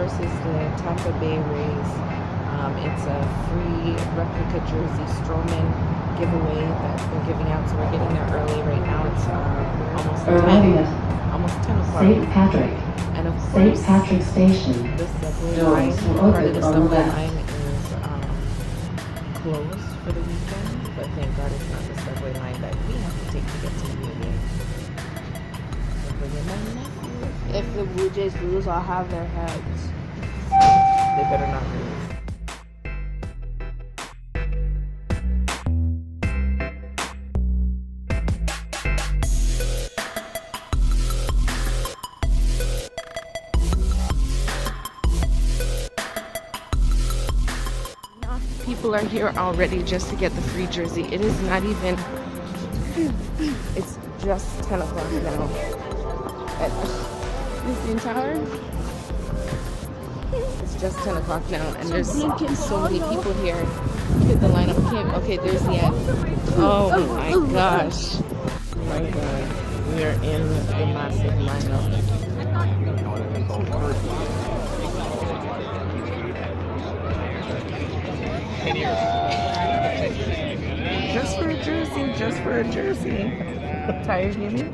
course, is the Tampa Bay Rays. It's a free replica jersey Stroman giveaway that we're giving out, so we're getting there early right now. It's almost 10 o'clock. St. Patrick. And of St. course, Patrick Station. the subway Doors line, will part of the open on the subway left. line is closed for the weekend, but thank God it's not the subway line that we have to take to get to the Union. If the Blue Jays lose, I'll have their heads. They better not lose. People are here already just to get the free jersey. It is not even, it's just 10 o'clock now. At Disney Tower. It's just 10 o'clock now, and there's so many people here. Look at the lineup. Okay, there's the end. Oh my gosh. Oh my god. We are in the massive lineup. Just for a jersey, just for a jersey. Tired, Yumi?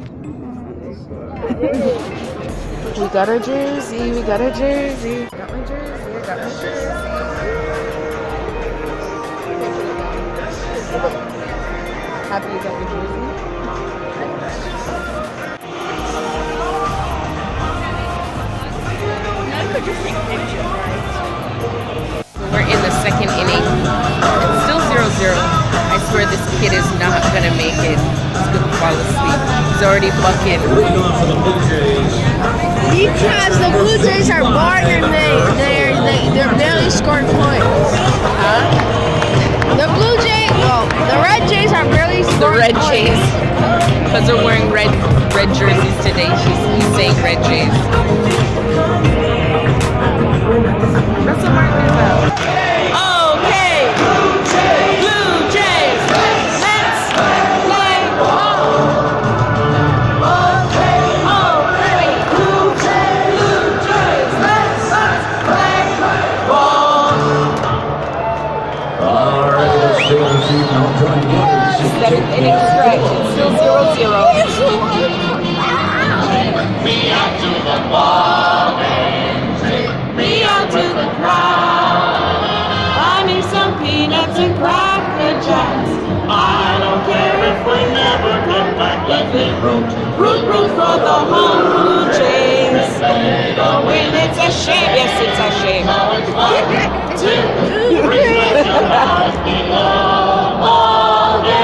We got our jersey, we got our jersey. Got my jersey, I got my jersey. Happy you got your jersey? We're in the second inning. It's still 0-0. I swear this kid is not gonna make it. He's gonna fall asleep. He's already bucking. Because the Blue Jays are boring and they're barely scoring points. Huh? The Red Jays are barely The scoring Red points. Jays. Because they're wearing red jerseys today. He's saying Red Jays. That's what Martin about. Okay. Blue Jays. Let's play ball. Okay. Blue Jays. Let's play ball. Seventh inning stretch. It's still 0-0. Me out to the ball game. Me out to the crowd. I need some peanuts and Cracker Jacks. I don't care if we never come back. Let me root for the home Blue Jays. Don't win, it's a shame. Yes, it's a shame. Now it's 1, 2, 3, let your heart be low. Ball game.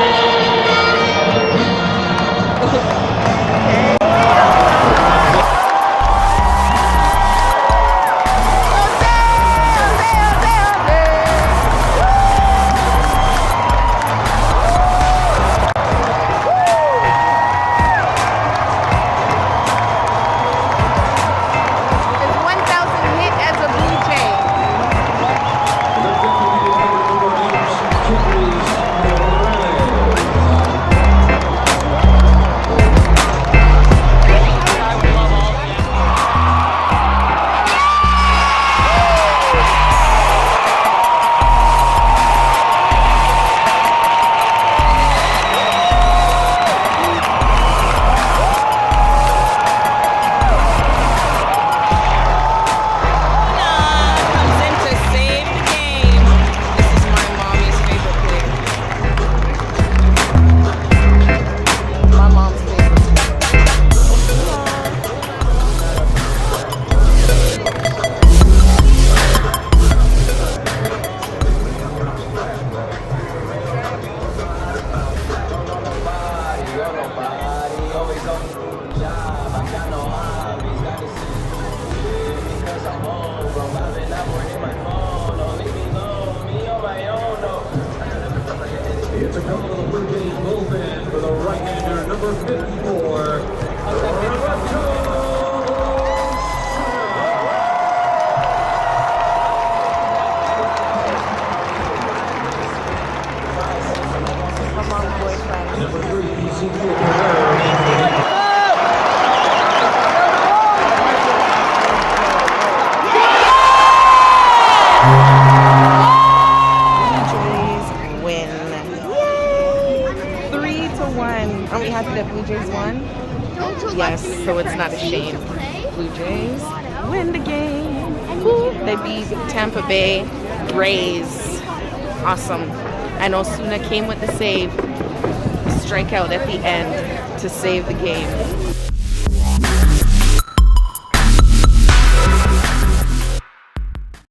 It's a couple of the Blue Jays bullpen for the right-hander, number 54. Come on, boyfriend. Number 3, Ezekiel Guerrero. Yes, so it's not a shame. Blue Jays win the game. Woo. They beat Tampa Bay Rays. Awesome. And Osuna came with the save. Strikeout at the end to save the game.